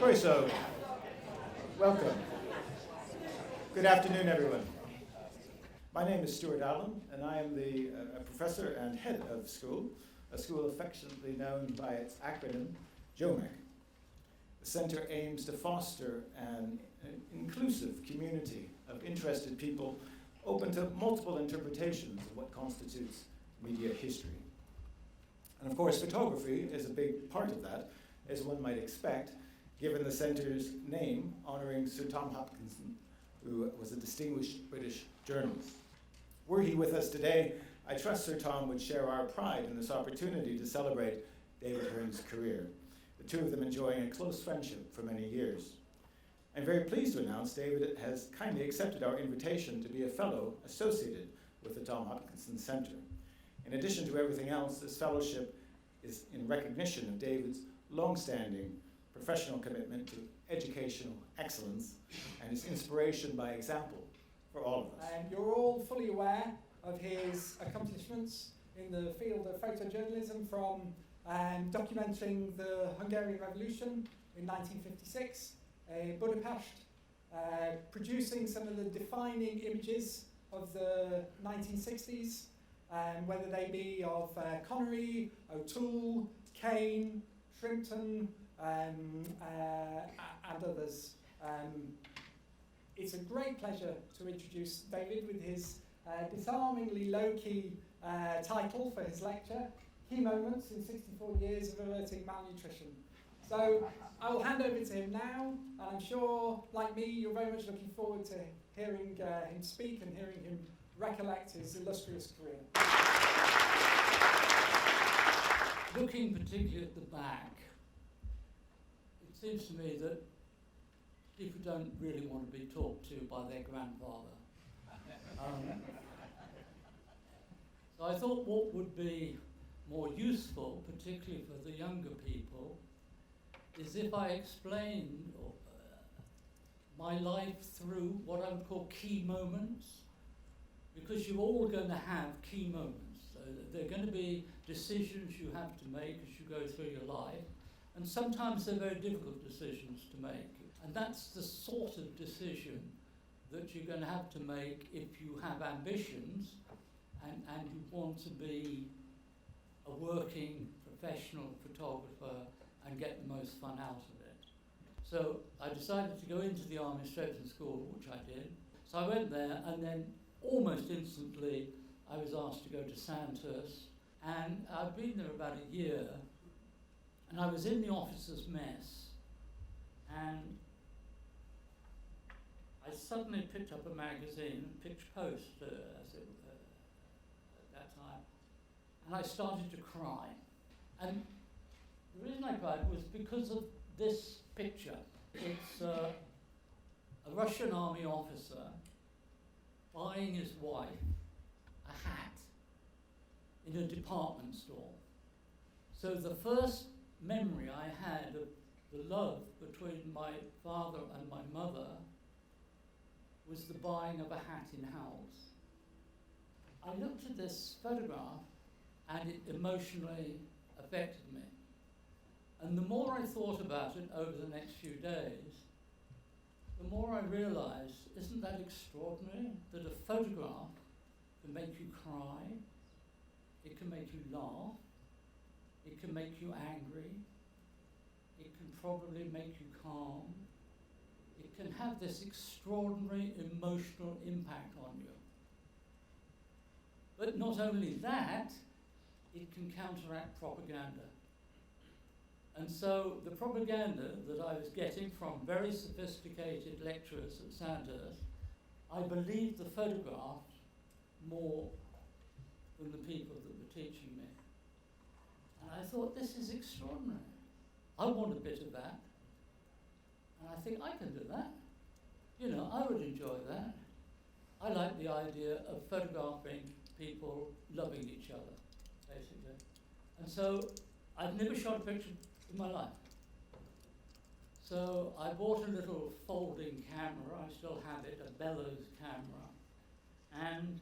Very so. Welcome. Good afternoon, everyone. My name is Stuart Allen, and I am a professor and head of school, a school affectionately known by its acronym, JOMEC. The centre aims to foster an inclusive community of interested people open to multiple interpretations of what constitutes media history. And of course, photography is a big part of that, as one might expect, given the centre's name honouring Sir Tom Hopkinson, who was a distinguished British journalist. Were he with us today, I trust Sir Tom would share our pride in this opportunity to celebrate David Hurn's career, the two of them enjoying a close friendship for many years. I'm very pleased to announce David has kindly accepted our invitation to be a fellow associated with the Tom Hopkinson Centre. In addition to everything else, this fellowship is in recognition of David's long-standing professional commitment to educational excellence and his inspiration by example for all of us. And you're all fully aware of his accomplishments in the field of photojournalism, from documenting the Hungarian Revolution in 1956, Budapest, producing some of the defining images of the 1960s, whether they be of Connery, O'Toole, Kane, Shrimpton, and others. It's a great pleasure to introduce David with his disarmingly low-key title for his lecture, Key Moments in 64 Years of Averting Malnutrition. So I will hand over to him now, and I'm sure, like me, you're very much looking forward to hearing him speak and hearing him recollect his illustrious career. Looking particularly at the back, it seems to me that people don't really want to be talked to by their grandfather. So I thought what would be more useful, particularly for the younger people, is if I explained my life through what I would call key moments, because you're all going to have key moments. So there are going to be decisions you have to make as you go through your life, and sometimes they're very difficult decisions to make. And that's the sort of decision that you're going to have to make if you have ambitions and you want to be a working professional photographer and get the most fun out of it. So I decided to go into the Army straight from school, which I did. So I went there, and then almost instantly I was asked to go to Sandhurst, and I'd been there about a year, and I was in the officers' mess, and I suddenly picked up a magazine, Pitch Post, as it at that time, and I started to cry. And the reason I cried was because of this picture. It's a Russian army officer buying his wife a hat in a department store. So the first memory I had of the love between my father and my mother was the buying of a hat in Howells. I looked at this photograph and it emotionally affected me. And the more I thought about it over the next few days, the more I realized, isn't that extraordinary, that a photograph can make you cry, it can make you laugh, it can make you angry, it can probably make you calm, it can have this extraordinary emotional impact on you. But not only that, it can counteract propaganda. And so the propaganda that I was getting from very sophisticated lecturers at Sandhurst, I believed the photographs more than the people that were teaching me. And I thought, this is extraordinary. I want a bit of that. And I think I can do that. You know, I would enjoy that. I like the idea of photographing people loving each other, basically. And so I've never shot a picture in my life. So I bought a little folding camera, I still have it, a bellows camera. And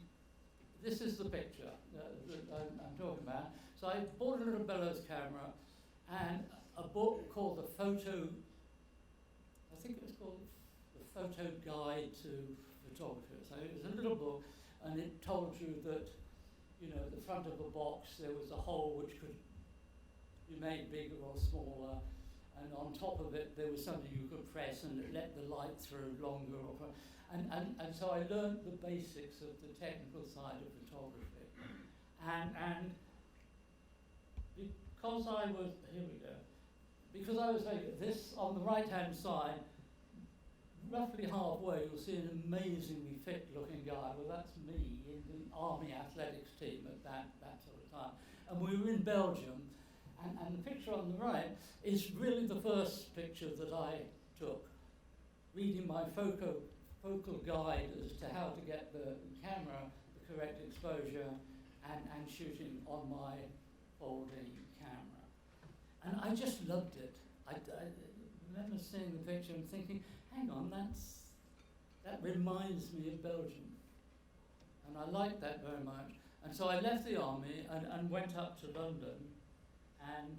this is the picture that I'm talking about. So I bought a little bellows camera and a book called The Photo I think it was called The Photo Guide to Photography. So it was a little book, and it told you that, you know, at the front of a box there was a hole which could be made bigger or smaller, and on top of it there was something you could press and it let the light through longer. And so I learned the basics of the technical side of photography. And because I was, here we go, because I was like this, on the right-hand side, roughly halfway, you'll see an amazingly fit-looking guy. Well, that's me in the Army athletics team at that sort of time. And we were in Belgium, and the picture on the right is really the first picture that I took, reading my focal guide as to how to get the camera the correct exposure and shooting on my folding camera. And I just loved it. I remember seeing the picture and thinking, hang on, that reminds me of Belgium. And I liked that very much. And so I left the army and went up to London and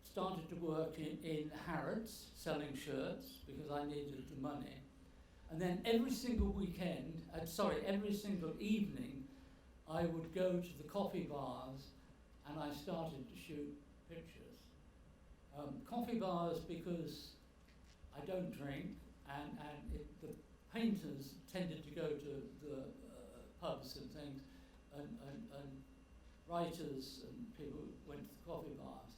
started to work in Harrods, selling shirts, because I needed the money. And then every single every single evening, I would go to the coffee bars and I started to shoot pictures. Coffee bars because I don't drink, and the painters tended to go to the pubs and things, and writers and people went to the coffee bars.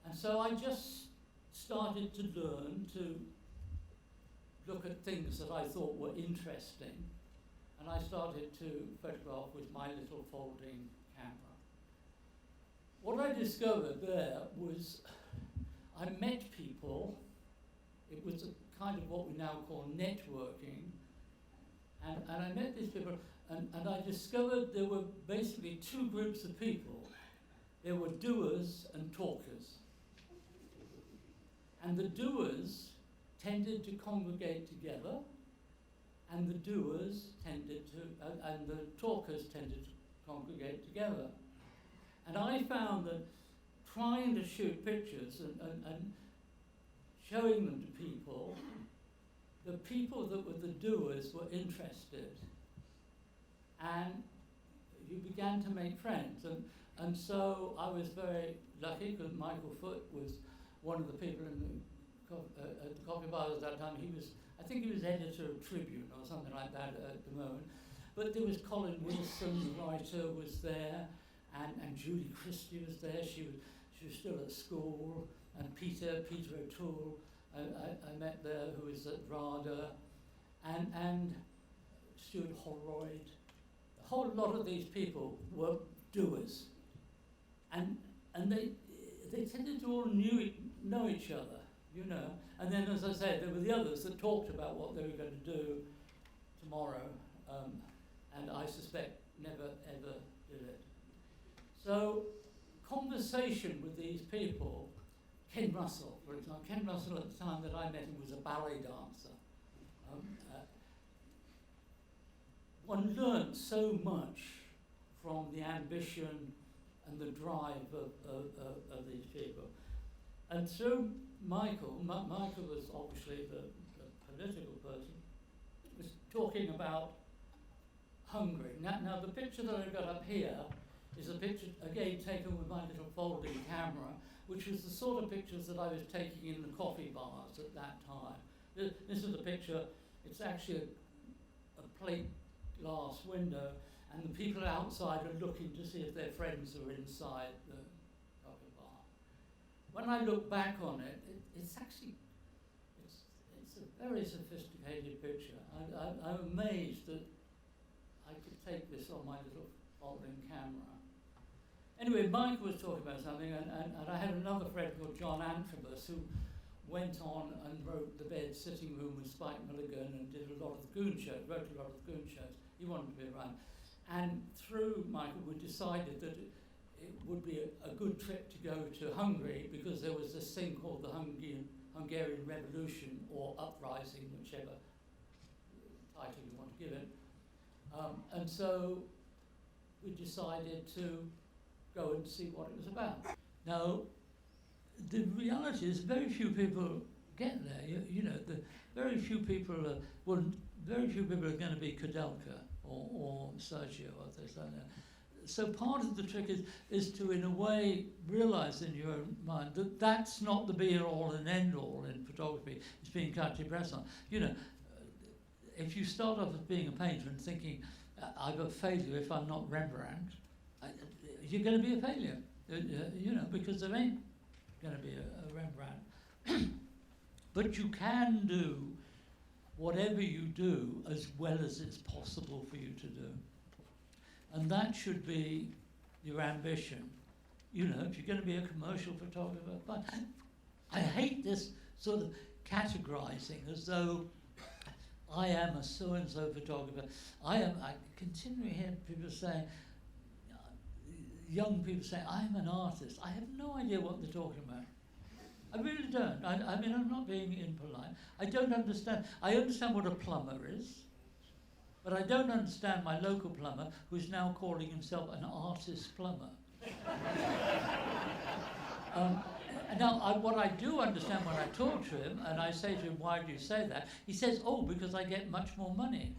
And so I just started to learn to look at things that I thought were interesting, and I started to photograph with my little folding camera. What I discovered there was I met people. It was a kind of what we now call networking, and I met these people, and I discovered there were basically two groups of people. There were doers and talkers. And the doers tended to congregate together, and the doers tended to, and the talkers tended to congregate together. And I found that trying to shoot pictures and showing them to people, the people that were the doers were interested, and you began to make friends. And so I was very lucky because Michael Foot was one of the people in at the coffee bar at that time. I think he was editor of Tribune or something like that at the moment. But there was Colin Wilson, the writer, was there, and Julie Christie was there. She was still at school, and Peter O'Toole, I met there, who was at RADA, and Stuart Holroyd. A whole lot of these people were doers, and they tended to all know each other, you know. And then, as I said, there were the others that talked about what they were going to do tomorrow, and I suspect never ever did it. So, conversation with these people. Ken Russell, for example. Ken Russell, at the time that I met him, was a ballet dancer. One learnt so much from the ambition and the drive of these people. And through Michael was obviously the political person, was talking about Hungary. Now the picture that I've got up here is a picture, again, taken with my little folding camera, which was the sort of pictures that I was taking in the coffee bars at that time. This is a picture, it's actually a plate glass window, and the people outside are looking to see if their friends are inside the coffee bar. When I look back on it, it's a very sophisticated picture. I'm amazed that I could take this on my little folding camera. Anyway, Mike was talking about something, and I had another friend called John ARPS who went on and wrote The Bed Sitting Room with Spike Milligan and did a lot of the Goon shows, wrote a lot of the Goon shows. He wanted to be around. And through Michael, we decided that it would be a good trip to go to Hungary because there was this thing called the Hungarian Revolution or Uprising, whichever title you want to give it. And so we decided to go and see what it was about. Now, the reality is very few people get there. You know, very few people are going to be Kudelka or Sergio or things like that. So part of the trick is to, in a way, realise in your own mind that that's not the be-all and end-all in photography. It's being country-bresson. You know, if you start off as being a painter and thinking, I'm a failure if I'm not Rembrandt, you're going to be a failure, you know, because there ain't going to be a Rembrandt. But you can do whatever you do as well as it's possible for you to do. And that should be your ambition. You know, if you're going to be a commercial photographer, but I hate this sort of categorizing as though I am a so-and-so photographer. I continually hear people saying, young people say, I'm an artist. I have no idea what they're talking about. I really don't. I mean, I'm not being impolite. I don't understand. I understand what a plumber is, but I don't understand my local plumber who's now calling himself an artist plumber. Now, what I do understand when I talk to him, and I say to him, why do you say that? He says, oh, because I get much more money.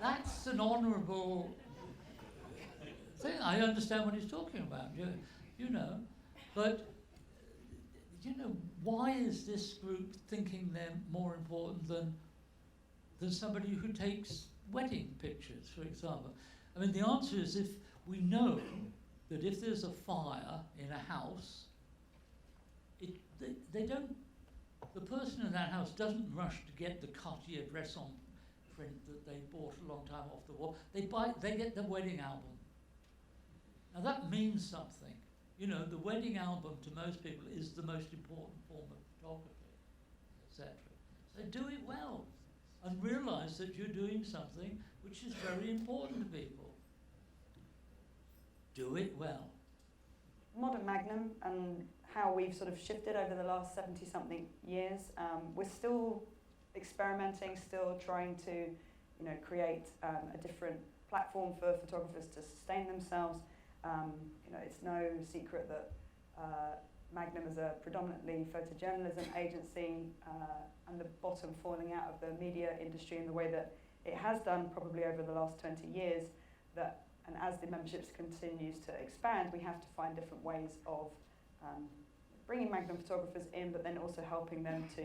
That's an honourable thing. I understand what he's talking about, you know. But, you know, why is this group thinking they're more important than somebody who takes wedding pictures, for example? I mean, the answer is if we know that if there's a fire in a house, the person in that house doesn't rush to get the Cartier-Bresson print that they bought a long time off the wall. They get the wedding album. Now that means something. You know, the wedding album to most people is the most important form of photography, etc. So do it well and realize that you're doing something which is very important to people. Do it well. Modern Magnum and how we've sort of shifted over the last 70-something years. We're still experimenting, still trying to, you know, create a different platform for photographers to sustain themselves. You know, it's no secret that Magnum is a predominantly photojournalism agency and the bottom falling out of the media industry in the way that it has done probably over the last 20 years. And as the memberships continues to expand, we have to find different ways of bringing Magnum photographers in, but then also helping them to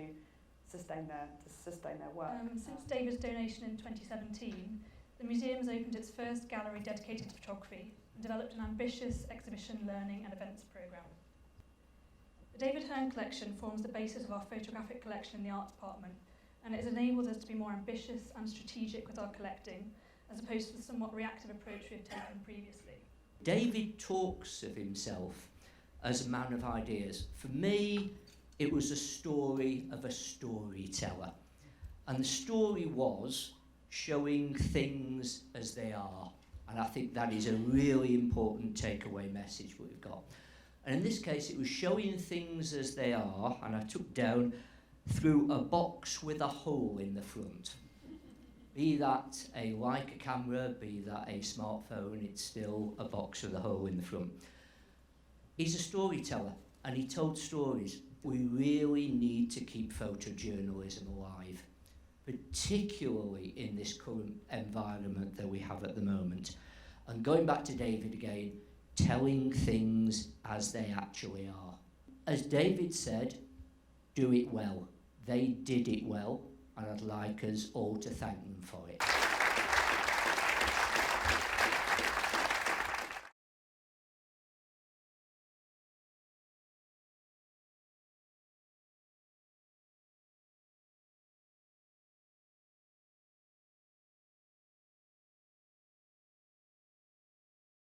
sustain their work. Since David's donation in 2017, the museum has opened its first gallery dedicated to photography and developed an ambitious exhibition, learning and events programme. The David Hurn collection forms the basis of our photographic collection in the art department, and it has enabled us to be more ambitious and strategic with our collecting, as opposed to the somewhat reactive approach we have taken previously. David talks of himself as a man of ideas. For me, it was a story of a storyteller. And the story was showing things as they are. And I think that is a really important takeaway message we've got. And in this case, it was showing things as they are, and I took down through a box with a hole in the front. Be that a Leica camera, be that a smartphone, it's still a box with a hole in the front. He's a storyteller, and he told stories. We really need to keep photojournalism alive, particularly in this current environment that we have at the moment. And going back to David again, telling things as they actually are. As David said, do it well. They did it well, and I'd like us all to thank them for it.